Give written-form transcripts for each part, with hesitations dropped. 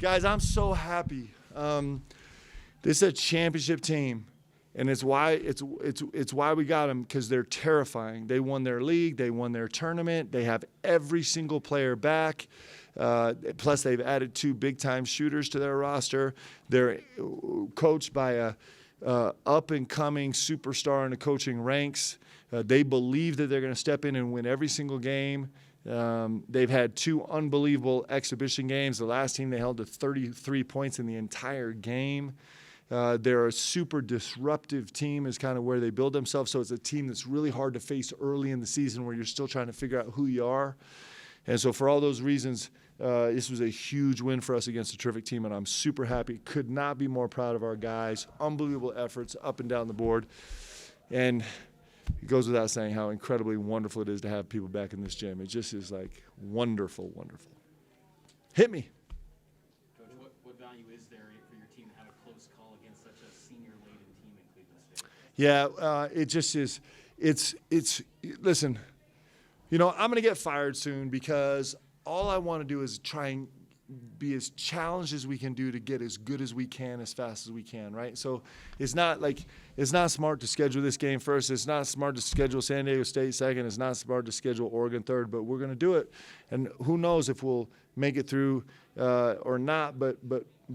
Guys, I'm so happy. This is a championship team, and it's why we got them, because they're terrifying. They won their league. They won their tournament. They have every single player back. Plus, they've added 2 big-time shooters to their roster. They're coached by a up-and-coming superstar in the coaching ranks. They believe that they're going to step in and win every single game. They've had 2 unbelievable exhibition games. The last team, they held to 33 points in the entire game. They're a super disruptive team is kind of where they build themselves. So it's a team that's really hard to face early in the season where you're still trying to figure out who you are. And so for all those reasons, this was a huge win for us against a terrific team, and I'm super happy. Could not be more proud of our guys. Unbelievable efforts up and down the board. And it goes without saying how incredibly wonderful it is to have people back in this gym. It just is like wonderful, wonderful. Hit me. Coach, what value is there for your team to have a close call against such a senior-laden team in Cleveland State? Yeah, it just is. Listen, I'm going to get fired soon because all I want to do is try and be as challenged as we can do to get as good as we can as fast as we can, right? So it's not smart to schedule this game first. It's not smart to schedule San Diego State second. It's not smart to schedule Oregon third, but we're going to do it. And who knows if we'll make it through or not, but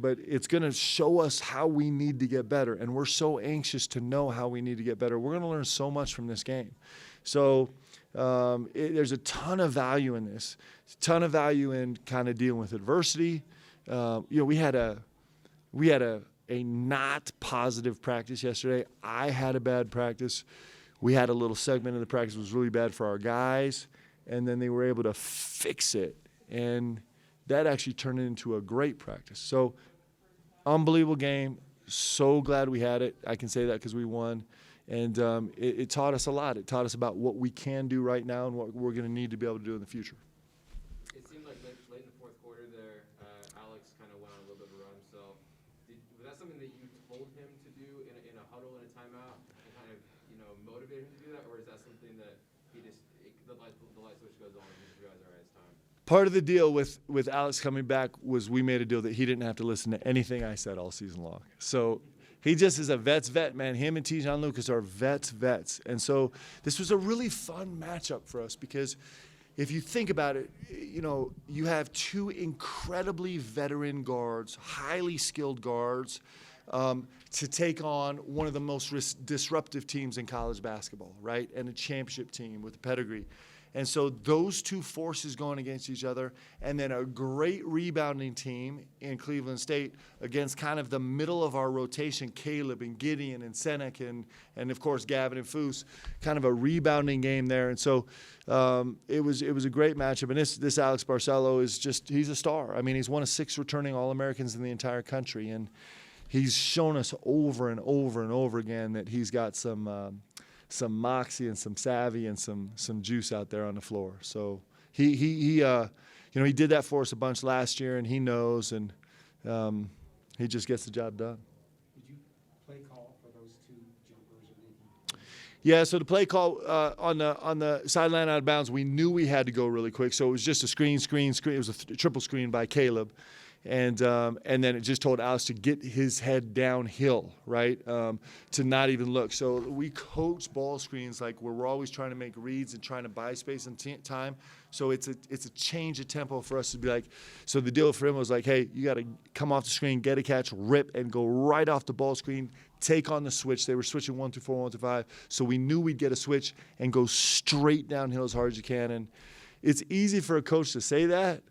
it's going to show us how we need to get better. And we're so anxious to know how we need to get better. We're going to learn so much from this game. So there's a ton of value in this. A ton of value in kind of dealing with adversity. We had a not positive practice yesterday. I had a bad practice. We had a little segment of the practice that was really bad for our guys, and then they were able to fix it, and that actually turned into a great practice. So unbelievable game. So glad we had it. I can say that because we won. And it taught us a lot. It taught us about what we can do right now and what we're going to need to be able to do in the future. It seemed like late in the fourth quarter there, Alex kind of went on a little bit of a run himself. Was that something that you told him to do in a huddle, in a timeout, and kind of motivate him to do that? Or is that something that he just the light switch goes on and he just realizes, all right, it's time? Part of the deal with Alex coming back was we made a deal that he didn't have to listen to anything I said all season long. So he just is a vet, man. Him and Tijon Lucas are vets. And so this was a really fun matchup for us because if you think about it, you have 2 incredibly veteran guards, highly skilled guards, to take on one of the most disruptive teams in college basketball, right? And a championship team with a pedigree. And so those 2 forces going against each other, and then a great rebounding team in Cleveland State against kind of the middle of our rotation, Caleb and Gideon and Senek and of course Gavin and Foose, kind of a rebounding game there. And so it was a great matchup. And this Alex Barcelo he's a star. I mean, he's one of 6 returning All-Americans in the entire country, and he's shown us over and over and over again that he's got some moxie and some savvy and some juice out there on the floor. So he did that for us a bunch last year, and he knows, and he just gets the job done. Did you play call for those 2 jumpers or anything? Yeah, so the play call on the sideline out of bounds, we knew we had to go really quick. So it was just a screen. It was a triple screen by Caleb. And then it just told Alex to get his head downhill, right, to not even look. So we coach ball screens like where we're always trying to make reads and trying to buy space and time. So it's a change of tempo for us to be like, so the deal for him was like, hey, you got to come off the screen, get a catch, rip, and go right off the ball screen, take on the switch. They were switching 1 through 4, 1 through 5. So we knew we'd get a switch and go straight downhill as hard as you can. And it's easy for a coach to say that.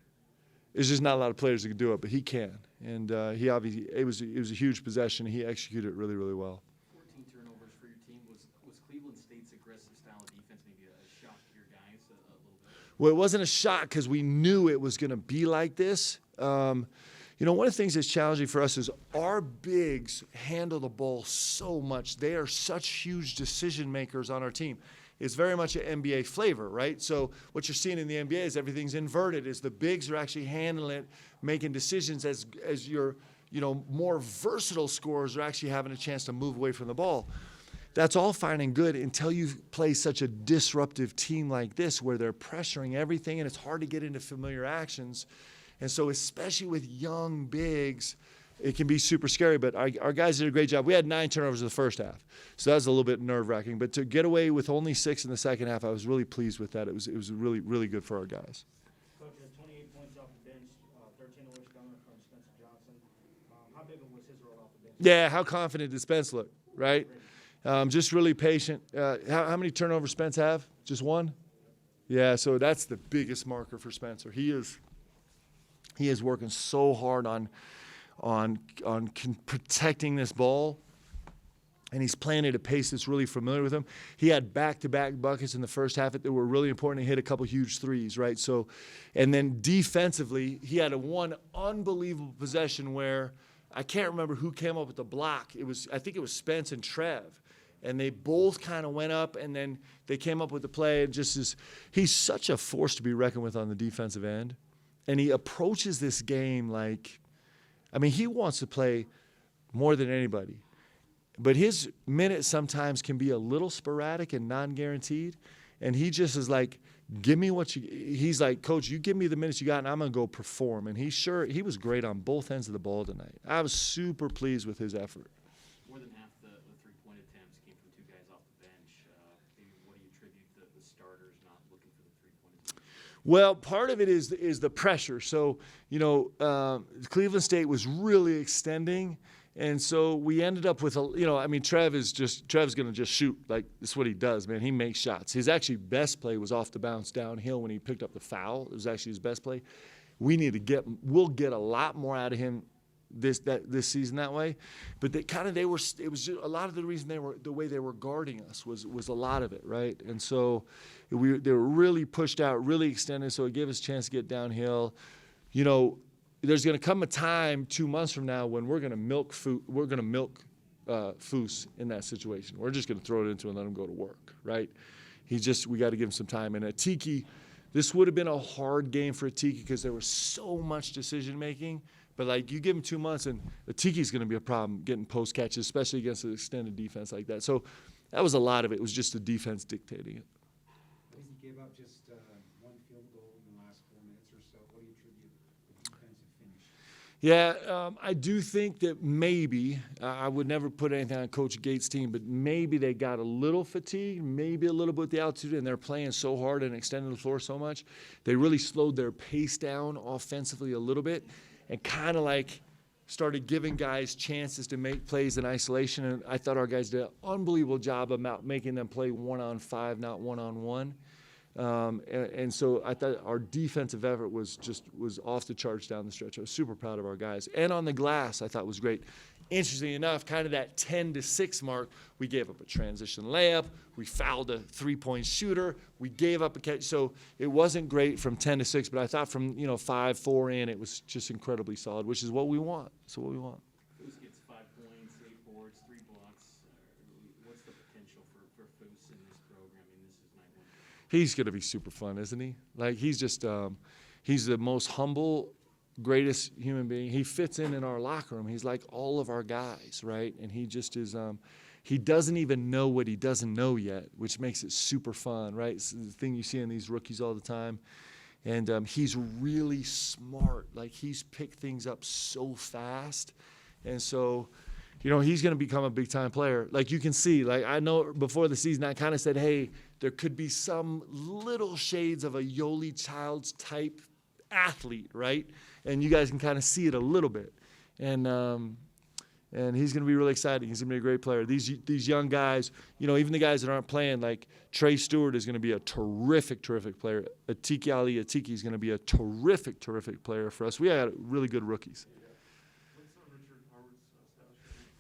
There's just not a lot of players that can do it, but he can. And he obviously, it was a huge possession. He executed it really, really well. 14 turnovers for your team. Was Cleveland State's aggressive style of defense maybe a shock to your guys a little bit? Well, it wasn't a shock because we knew it was going to be like this. One of the things that's challenging for us is our bigs handle the ball so much. They are such huge decision makers on our team. It's very much an NBA flavor, right? So what you're seeing in the NBA is everything's inverted, is the bigs are actually handling it, making decisions as your more versatile scorers are actually having a chance to move away from the ball. That's all fine and good until you play such a disruptive team like this where they're pressuring everything and it's hard to get into familiar actions. And so especially with young bigs, it can be super scary, but our guys did a great job. We had 9 turnovers in the first half, so that was a little bit nerve-wracking. But to get away with only 6 in the second half, I was really pleased with that. It was really, really good for our guys. Coach, you had 28 points off the bench, 13 of which coming from Spencer Johnson. How big was his role off the bench? Yeah, how confident did Spence look, right? Just really patient. How many turnovers Spence have? Just 1? Yeah, so that's the biggest marker for Spencer. He is working so hard on protecting this ball, and he's playing at a pace that's really familiar with him. He had back-to-back buckets in the first half that were really important. He hit a couple huge threes, right? So, and then defensively, he had one unbelievable possession where I can't remember who came up with the block. I think it was Spence and Trev, and they both kind of went up, and then they came up with the play. And he's such a force to be reckoned with on the defensive end, and he approaches this game like, I mean, he wants to play more than anybody. But his minutes sometimes can be a little sporadic and non-guaranteed. And he just is like, give me what he's like, Coach, you give me the minutes you got, and I'm going to go perform. And he was great on both ends of the ball tonight. I was super pleased with his effort. More than half the three-point attempts came from 2 guys off the bench. Maybe what do you attribute the starters not looking for the three-point attempts? Well, part of it is the pressure. So, Cleveland State was really extending, and so we ended up with Trev's going to just shoot. Like, that's what he does, man. He makes shots. His actually best play was off the bounce downhill when he picked up the foul. It was actually his best play. We'll get a lot more out of him this season that way. But it was just a lot of the reason the way they were guarding us was a lot of it, right? And so they were really pushed out, really extended, so it gave us a chance to get downhill. There's going to come a time 2 months from now when we're going to milk Foose in that situation. We're just going to throw it into and let him go to work, right? We got to give him some time. And Atiki, this would have been a hard game for Atiki because there was so much decision making. But like, you give him 2 months, and Atiki's going to be a problem getting post catches, especially against an extended defense like that. So that was a lot of it. It was just the defense dictating it. He gave up just one field goal in the last 4 minutes or so. What do you attribute the defensive finish? Yeah, I do think that maybe, I would never put anything on Coach Gates' team, but maybe they got a little fatigued, maybe a little bit with the altitude, and they're playing so hard and extending the floor so much. They really slowed their pace down offensively a little bit and kind of like started giving guys chances to make plays in isolation. And I thought our guys did an unbelievable job of making them play 1-on-5, not 1-on-1. And so I thought our defensive effort was off the charts down the stretch. I was super proud of our guys. And on the glass, I thought was great. Interestingly enough, kind of that 10-6 mark, we gave up a transition layup. We fouled a 3-point shooter. We gave up a catch. So it wasn't great from 10-6, but I thought from 5-4 in, it was just incredibly solid, which is what we want. So what we want. Foose gets 5 points, 8 boards, 3 blocks. What's the potential for Foose in this program? I mean, this is night 1. He's going to be super fun, isn't he? Like, he's just he's the most humble, greatest human being. He fits in our locker room. He's like all of our guys, right? And he just is he doesn't even know what he doesn't know yet, which makes it super fun, right? It's the thing you see in these rookies all the time. And he's really smart. Like, he's picked things up so fast. And so, he's going to become a big-time player. Like, you can see, like, I know before the season I kind of said, hey, there could be some little shades of a Yoli Childs type athlete, right? And you guys can kind of see it a little bit. And he's going to be really exciting. He's going to be a great player. These young guys, even the guys that aren't playing, like Trey Stewart is going to be a terrific, terrific player. Atiki is going to be a terrific, terrific player for us. We got really good rookies.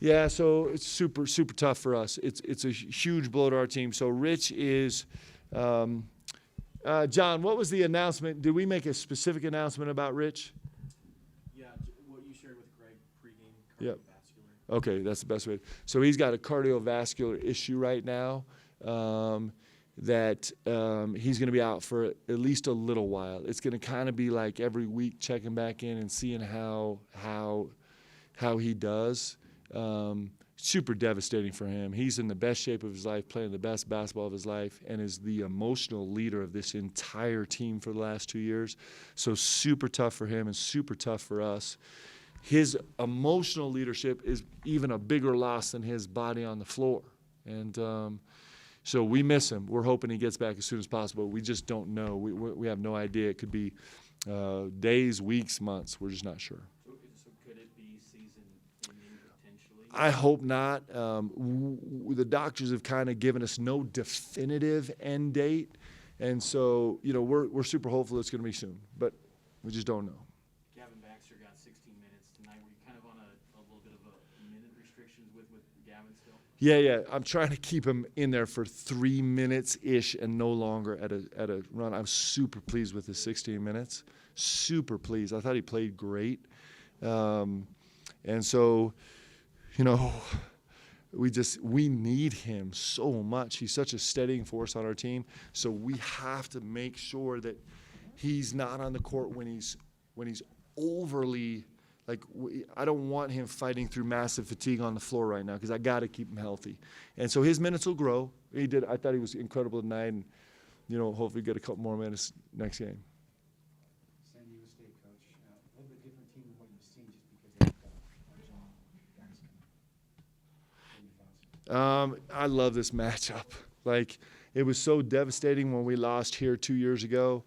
Yeah, so it's super, super tough for us. It's a huge blow to our team. So Rich is John, what was the announcement? Did we make a specific announcement about Rich? Yeah, what you shared with Greg pregame, Yep. cardiovascular. Okay, that's the best way. So he's got a cardiovascular issue right now that he's going to be out for at least a little while. It's going to kind of be like every week checking back in and seeing how he does. super devastating for him. He's in the best shape of his life, playing the best basketball of his life, and is the emotional leader of this entire team for the last 2 years. So super tough for him and super tough for us. His emotional leadership is even a bigger loss than his body on the floor. And so we miss him. We're hoping he gets back as soon as possible. We just don't know. We have no idea. It could be days, weeks, months. We're just not sure. So could it be season ending potentially? I hope not. The doctors have kind of given us no definitive end date. And so, we're super hopeful it's going to be soon. But we just don't know. Gavin Baxter got 16 minutes tonight. Were you kind of on a little bit of a minute restrictions with Gavin still? Yeah. I'm trying to keep him in there for 3 minutes-ish and no longer at a run. I'm super pleased with his 16 minutes. Super pleased. I thought he played great. And so, we need him so much. He's such a steadying force on our team. So we have to make sure that he's not on the court when he's overly, I don't want him fighting through massive fatigue on the floor right now because I got to keep him healthy. And so his minutes will grow. I thought he was incredible tonight, and hopefully get a couple more minutes next game. San Diego State coach, a little bit different team than what you've seen just because of guys coming. What are your thoughts? I love this matchup. It was so devastating when we lost here 2 years ago,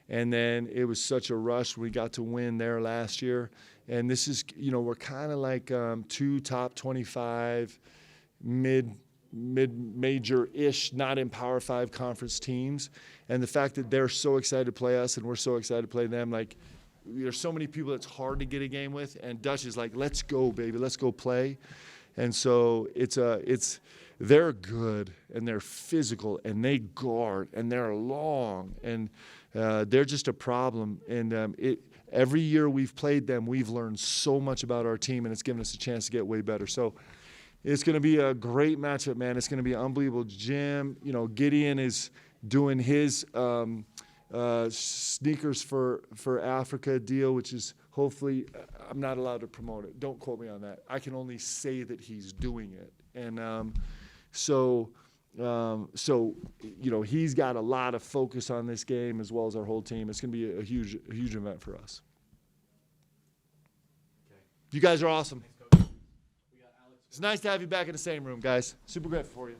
and then it was such a rush when we got to win there last year. And this is, we're kind of like 2 top 25 mid-major-ish, not in Power 5 conference teams. And the fact that they're so excited to play us and we're so excited to play them, there's so many people it's hard to get a game with. And Dutch is like, let's go, baby, let's go play. And so they're good and they're physical and they guard and they're long and they're just a problem. And every year we've played them, we've learned so much about our team, and it's given us a chance to get way better. So it's going to be a great matchup, man. It's going to be unbelievable. Jim, Gideon is doing his sneakers for Africa deal, which is hopefully, I'm not allowed to promote it. Don't quote me on that. I can only say that he's doing it. And so he's got a lot of focus on this game as well as our whole team. It's going to be a huge event for us. Okay. You guys are awesome. Thanks, Coach. We got Alex. It's nice to have you back in the same room, guys. Super grateful for you.